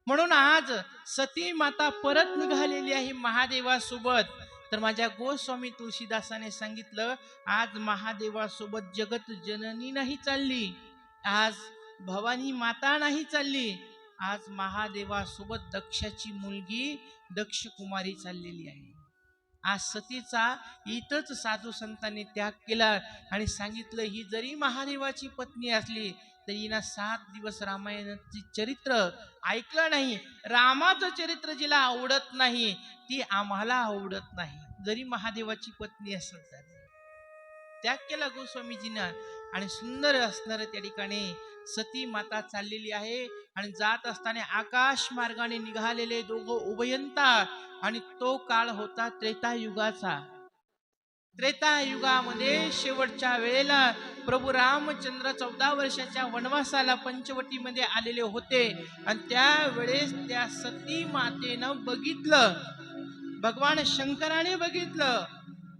म्हणून आज सती माता परत निघालेली आहे महादेवासोबत. तर माझ्या गोस्वामी तुळशीदासाने सांगितलं, आज महादेवासोबत जगत जननी नाही चालली, आज भवानी माता नाही चालली, आज महादेवासोबत दक्षाची मुलगी दक्ष कुमारी चाललेली आहे. आज सतीचा इथंच साधू संतांनी त्याग केला आणि सांगितलं, ही जरी महादेवाची पत्नी असली तरी हिनं 7 दिवस रामायणाचे चरित्र ऐकलं नाही. रामाचं चरित्र जिला आवडत नाही ती आम्हाला आवडत नाही, जरी महादेवाची पत्नी असेल तर. त्याग केला गोस्वामीजीनं आणि सुंदर असणार त्या ठिकाणी सती माता चाललेली आहे. आणि जात असताना आकाश मार्गाने निघालेले दोघं उभयंता, आणि तो काळ होता त्रेतायुगाचा. त्रेतायुगामध्ये शेवटच्या वेळेला प्रभू रामचंद्र 14 वर्षाच्या वनवासाला पंचवटीमध्ये आलेले होते आणि त्यावेळेस त्या सती मातेनं बघितलं, भगवान शंकराने बघितलं,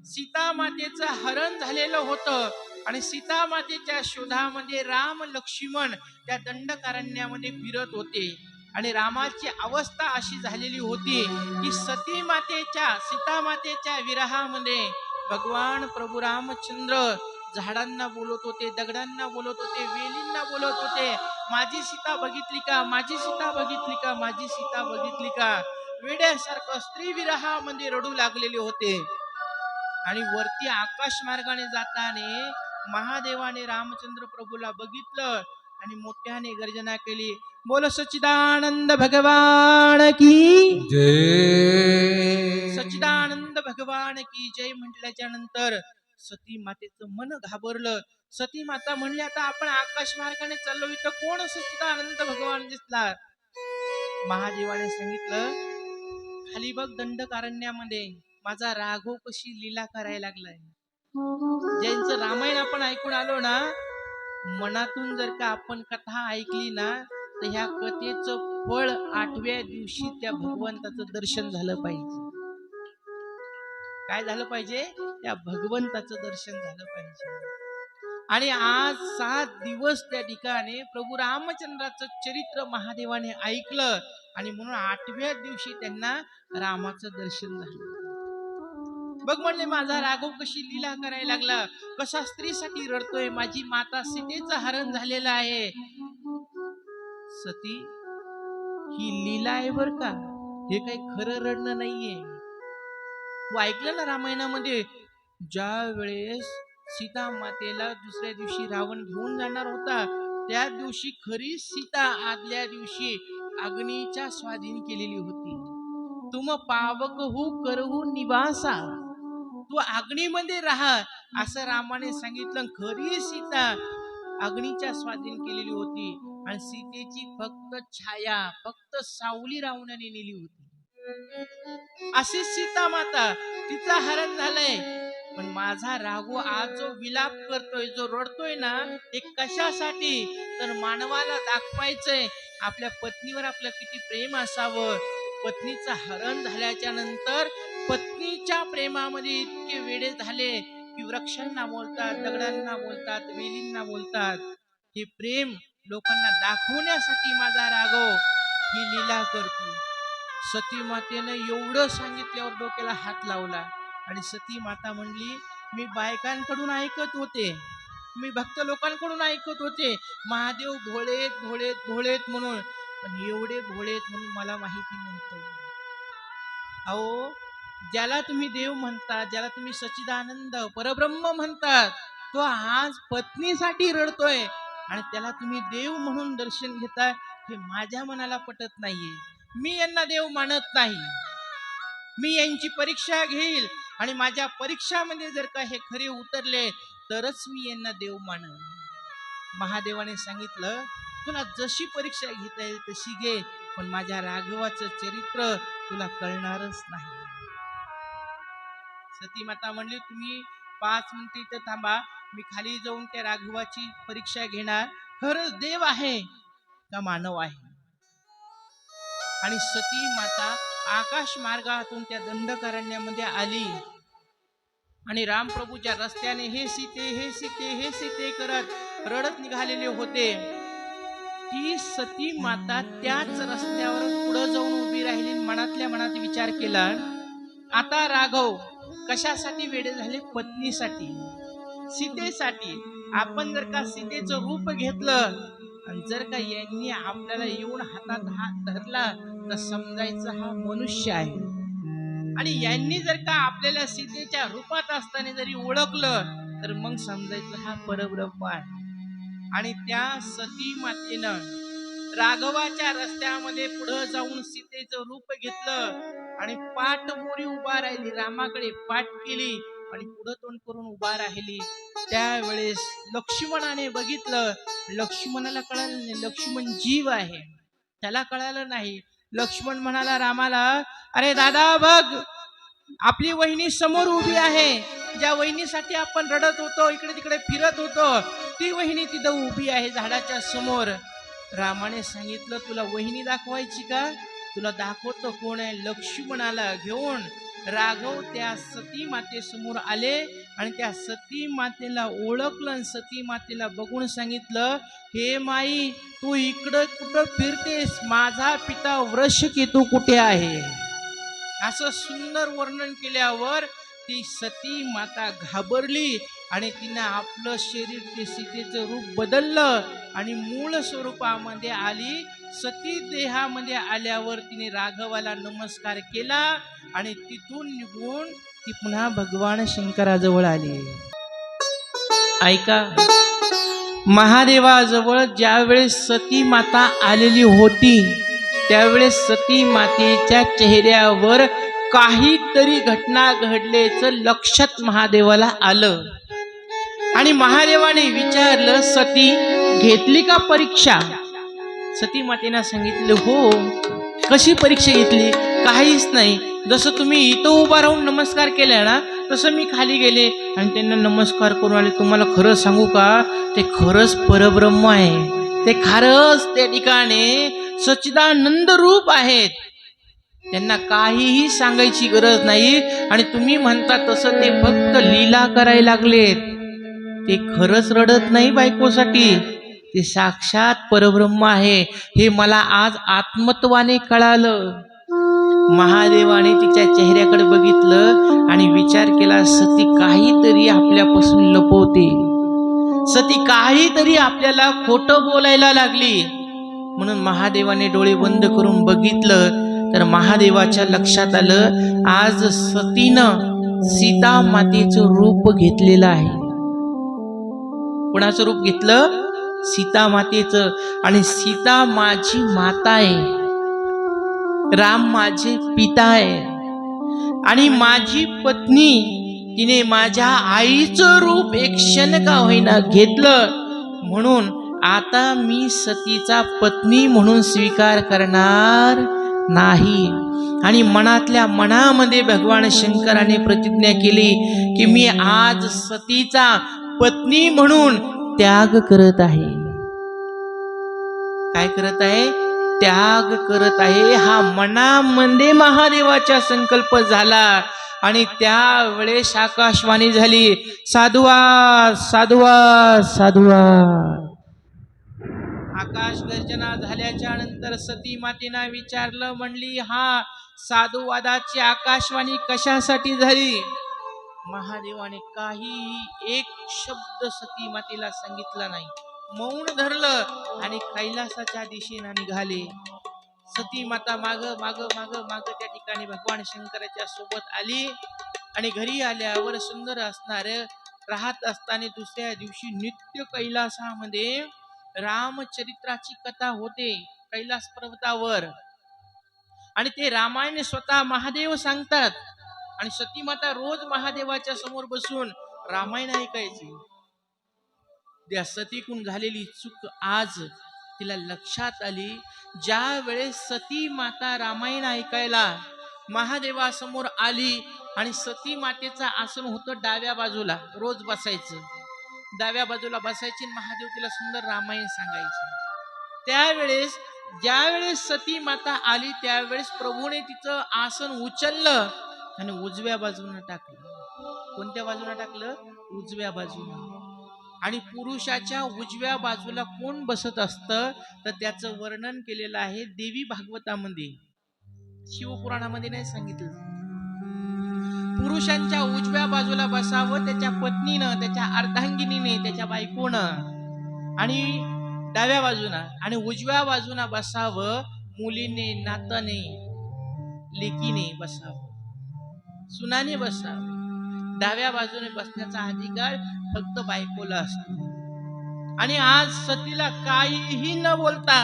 सीता मातेचं हरण झालेलं होतं आणि सीता मातेच्या शोधामध्ये राम लक्ष्मण त्या दंडकारण्यामध्ये फिरत होते. आणि रामाची अवस्था अशी झालेली होती की सती मातेच्या, सीता मातेच्या विरहामध्ये भगवान प्रभू रामचंद्र झाडांना बोलत होते, दगडांना बोलत होते, वेलींना बोलत होते, माझी सीता बघितली का, माझी सीता बघितली का, माझी सीता बघितली का. वेड्यासारखं स्त्री विरहामध्ये रडू लागलेले होते. आणि वरती आकाश मार्गाने जाताना महादेवाने रामचंद्र प्रभूला बघितलं आणि मोठ्याने गर्जना केली, बोल सच्चिदानंद भगवान की जय, सच्चिदानंद भगवान की जय म्हटल्याच्या नंतर सती मातेचं मन घाबरलं. सती माता म्हणली, आता आपण आकाश मार्गाने चाललो, इथं कोण सच्चिदानंद भगवान दिसला. महादेवाने सांगितलं, खाली बघ दंडकारण्यामध्ये माझा राघव कशी लीला करायला लागलाय. ज्यांचं रामायण आपण ऐकून आलो ना, मनातून जर का आपण कथा ऐकली ना तर ह्या कथेचं फळ 8व्या दिवशी त्या भगवंताचं दर्शन झालं पाहिजे. काय झालं पाहिजे, त्या भगवंताचं दर्शन झालं पाहिजे. आणि आज 7 दिवस त्या ठिकाणी प्रभू रामचंद्राचं चरित्र महादेवाने ऐकलं आणि म्हणून 8व्या दिवशी त्यांना रामाचं दर्शन झालं. बघ म्हणले, माझा राघव कशी लीला करायला लागला, कसा स्त्रीसाठी रडतोय, माझी माता सीतेचं हरण झालेलं आहे. सती, ही लीला आहे बर का, हे काही खरं रडणं नाहीये. तू ऐकलं ना रामायणामध्ये, ज्या वेळेस सीता मातेला दुसऱ्या दिवशी रावण घेऊन जाणार होता, त्या दिवशी खरी सीता आदल्या दिवशी अग्नीच्या स्वाधीन केलेली होती. तुम पावकहू करहू निवासा, तू अग्नीमध्ये राहा असं रामाने सांगितलं. खरी सीता अग्नीच्या स्वाधीन केलेली होती आणि सीतेची फक्त छाया, फक्त सावली रावणाने नेली होती. अशी सीता माता, तिचा हरण झालंय. पण माझा राघव आज जो विलाप करतोय, जो रडतोय ना, हे कशासाठी? तर मानवाला दाखवायचंय आपल्या पत्नीवर आपलं किती प्रेम असावं. पत्नीचं हरण झाल्याच्या नंतर पत्नीच्या प्रेमामध्ये इतके वेडे झाले की वृक्षांना बोलतात, दगडांना बोलतात, वेलींना बोलतात. हे प्रेम लोकांना दाखवण्यासाठी माझा राघव ही लीला करतो. सती मातेनं एवढं सांगितल्यावर डोक्याला हात लावला आणि सती माता म्हणली, मी बायकांकडून ऐकत होते, मी भक्त लोकांकडून ऐकत होते, महादेव भोळेत भोळेत भोळेत म्हणून, पण एवढे भोळेत म्हणून मला माहिती नव्हतं. अहो, ज्याला तुम्ही देव म्हणतात, ज्याला तुम्ही सच्चिदानंद परब्रह्म म्हणतात, तो आज पत्नीसाठी रडतोय आणि त्याला तुम्ही देव म्हणून दर्शन घेताय, हे माझ्या मनाला पटत नाहीये. मी यांना देव मानत नाही. मी यांची परीक्षा घेईल आणि माझ्या परीक्षामध्ये जर का हे खरे उतरले तरच मी यांना देव मानन. महादेवाने सांगितलं, तुला जशी परीक्षा घेता येईल तशी घे, पण माझ्या राघवाचं चरित्र तुला कळणारच नाही. सती माता म्हणली, तुम्ही 5 मिनिटं इथं थांबा, मी खाली जाऊन त्या राघवाची परीक्षा घेणार, खरंच देव आहे का मानव आहे. आणि सती माता आकाश मार्गातून त्या दंडकारण्यामध्ये आली आणि रामप्रभूच्या रस्त्याने हे सीते हे सीते हे सीते करत रडत निघालेले होते. ती सती माता त्याच रस्त्यावर पुढे जाऊन उभी राहिली. मनातल्या मनात विचार केला, आता राघव कशासाठी वेडे झाले? पत्नीसाठी, सीतेसाठी. आपण जर का सीतेचं रूप घेतलं आणि जर का यांनी आपल्याला येऊन हातात हात धरला तर समजायचं हा मनुष्य आहे, आणि यांनी जर का आपल्याला सीतेच्या रूपात असताना जरी ओळखलं तर मग समजायचं हा परब्रह्म आहे. आणि त्या सती मातेनं राघवाच्या रस्त्यामध्ये पुढे जाऊन सीतेचं रूप घेतलं आणि पाठ मोरी उभा राहिली, रामाकडे पाठ केली आणि पुढे तोंड करून उभा राहिली. त्यावेळेस लक्ष्मणाने बघितलं. लक्ष्मणाला कळालं नाही, लक्ष्मण जीव आहे, त्याला कळालं नाही. लक्ष्मण म्हणाला रामाला, अरे दादा बघ, आपली वहिनी समोर उभी आहे, ज्या वहिनीसाठी आपण रडत होतो, इकडे तिकडे फिरत होतो, ती वहिनी तिथं उभी आहे झाडाच्या समोर. रामाने सांगितलं, तुला वहिनी दाखवायची का? तुला दाखवतो कोण आहे. लक्ष्मणाला घेऊन राघव त्या सती मातेसमोर आले आणि त्या सती मातेला ओळखलं आणि सती मातेला बघून सांगितलं, हे माई, तू इकडं कुठं फिरतेस? माझा पिता वृषकेतू कुठे आहे? असं सुंदर वर्णन केल्यावर ती सती माता घाबरली आणि तिनं आपलं शरीर ते सीतेचं रूप बदललं आणि मूळ स्वरूपामध्ये आली. सती देहामध्ये आल्यावर तिने राघवाला नमस्कार केला आणि तिथून निघून ती पुन्हा भगवान शंकराजवळ आली. ऐका, महादेवाजवळ ज्यावेळेस सती माता आलेली होती त्यावेळेस सती मातेच्या चेहऱ्यावर काहीतरी घटना घडल्याचं लक्षात महादेवाला आलं आणि महादेवाने विचारलं, सती घेतली का परीक्षा? सती मातेनं सांगितलं, हो. कशी परीक्षा घेतली? काहीच नाही, जसं तुम्ही इथं उभा राहून नमस्कार केला ना तसं मी खाली गेले आणि त्यांना नमस्कार करून आले. तुम्हाला खरं सांगू का, ते खरंच परब्रह्म आहे, ते खरंच त्या ठिकाणी सच्चिदानंद रूप आहेत, त्यांना काहीही सांगायची गरज नाही. आणि तुम्ही म्हणता तसं ते फक्त लीला करायला लागलेत. ते खरंच रडत नाही बायकोसाठी, ते साक्षात परब्रह्म आहे, हे मला आज आत्मत्वाने कळालं. महादेवाने तिच्या चेहऱ्याकडे बघितलं आणि विचार केला, सती काहीतरी आपल्यापासून लपवते, सती काहीतरी आपल्याला खोटं बोलायला लागली. म्हणून महादेवाने डोळे बंद करून बघितलं तर महादेवाच्या लक्षात आलं आज सतीनं सीता मातेचं रूप घेतलेलं आहे. कोणाचं रूप घेतलं? सीता मातेचं. आणि सीता माझी माता आहे, राम माझे पिता आहे, आणि माझी पत्नी तिने माझ्या आईचं रूप एक क्षण का होईना घेतलं, म्हणून आता मी सतीचा पत्नी म्हणून स्वीकार करणार नाही. आणि मनातल्या मनामध्ये भगवान शंकराने प्रतिज्ञा केली की मी आज सतीचा पत्नी म्हणून त्याग करत आहे. काय करत आहे? त्याग करत आहे. हा मनामध्ये महादेवाचा संकल्प झाला आणि त्यावेळेस आकाशवाणी झाली, साधुवा साधुवा साधुवा. आकाश गर्जना झाल्याच्या नंतर सती मातेना विचारलं, म्हणली हा साधुवादाची आकाशवाणी कशासाठी झाली? महादेवाने काही एक शब्द सती मातेला सांगितला नाही, मौन धरलं आणि कैलासाच्या दिशेने निघाले. सती माता माग माग माग माग त्या ठिकाणी भगवान शंकराच्या सोबत आली आणि घरी आल्यावर सुंदर असणार राहत असताना दुसऱ्या दिवशी नित्य कैलासामध्ये रामचरित्राची कथा होते कैलास पर्वतावर, आणि ते रामायण स्वतः महादेव सांगतात आणि सती माता रोज महादेवाच्या समोर बसून रामायण ऐकायची. त्या सतीकून झालेली चूक आज तिला लक्षात आली. ज्या वेळेस सती माता रामायण ऐकायला महादेवासमोर आली आणि सती मातेचं आसन होतं डाव्या बाजूला, रोज बसायचं डाव्या बाजूला बसायची, महादेव तिला सुंदर रामायण सांगायचे. त्यावेळेस ज्यावेळेस सती माता आली त्यावेळेस प्रभूने तिचं आसन उचललं आणि उजव्या बाजूला टाकलं. कोणत्या बाजूला टाकलं? उजव्या बाजूला. आणि पुरुषाच्या उजव्या बाजूला कोण बसत असतं तर त्याचं वर्णन केलेलं आहे देवी भागवतामध्ये, शिवपुराणामध्ये नाही सांगितलं. पुरुषांच्या उजव्या बाजूला बसावं त्याच्या पत्नीनं, त्याच्या अर्धांगिनीने, त्याच्या बायकोनं, आणि डाव्या बाजूला आणि उजव्या बाजूला बसावं मुलीने, नाताने, लेकीने बसावं, सुनाने बसावं. डाव्या बाजूने बसण्याचा अधिकार फक्त बायकोला असतो. आणि आज सतीला काहीही न बोलता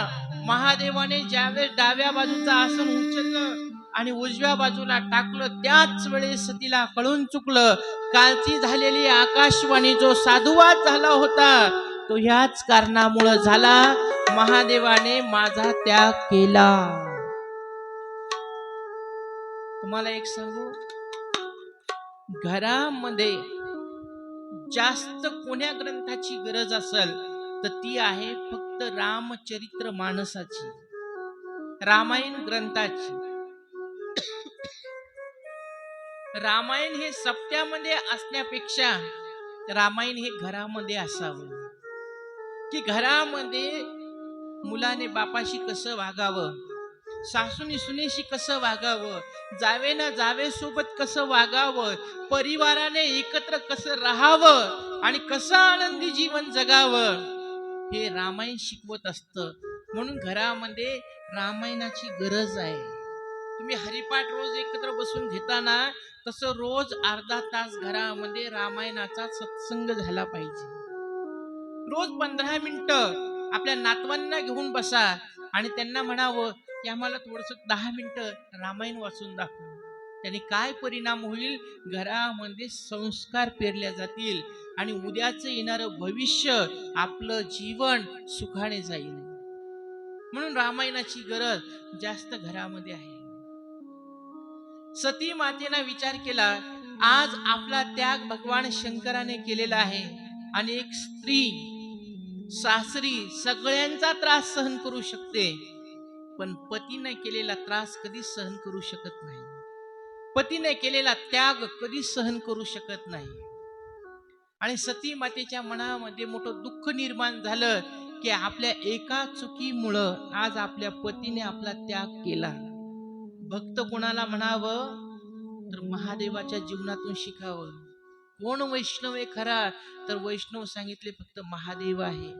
महादेवाने ज्यावेळेस डाव्या बाजूचं आसन उचललं आणि उजव्या बाजूला टाकलं त्याच वेळेस सतीला कळून चुकलं, कालची झालेली आकाशवाणी जो साधुवाद झाला होता तो ह्याच कारणामुळे झाला, महादेवाने माझा त्याग केला. तुम्हाला एक सांगू, घरामध्ये जास्त कोण्या ग्रंथाची गरज असेल तर ती आहे फक्त रामचरित्र मानसाची, रामायण ग्रंथाची. रामायण हे सप्त्यामध्ये असण्यापेक्षा रामायण हे घरामध्ये असावं, की घरामध्ये मुलाने बापाशी कसं वागावं, सासूनी सुनेशी कसं वागावं, जावे ना जावे सोबत कसं वागावं, परिवाराने एकत्र कसं राहावं आणि कसं आनंदी जीवन जगावं, हे रामायण शिकवत असतं. म्हणून घरामध्ये रामायणाची गरज आहे. तुम्ही हरिपाठ रोज एकत्र बसून घेताना तसं रोज अर्धा तास घरामध्ये रामायणाचा सत्संग झाला पाहिजे. रोज 15 मिनिटं आपल्या नातवांना घेऊन बसा आणि त्यांना म्हणावं की आम्हाला थोडस 10 मिनिटं रामायण वाचून दाखव. त्याने काय परिणाम होईल, घरामध्ये संस्कार पेरल्या जातील आणि उद्याचं येणारं भविष्य, आपलं जीवन सुखाने जाईल. म्हणून रामायणाची गरज जास्त घरामध्ये आहे. सती मातेने विचार केला, आज आपला त्याग भगवान शंकराने केलेला आहे आणि एक स्त्री सासरी सगळ्यांचा त्रास सहन करू शकते, पण पतीने केलेला त्रास कधी सहन करू शकत नाही, पतीने केलेला त्याग कधी सहन करू शकत नाही. आणि सती मातेच्या मनामध्ये मोठं दुःख निर्माण झालं की आपल्या एका चुकीमुळं आज आपल्या पतीने आपला त्याग केला. भक्त कोणाला म्हणावं तर महादेवाच्या जीवनातून शिकावं. कोण वैष्णव आहे खरा तर वैष्णव सांगितले फक्त महादेव आहे.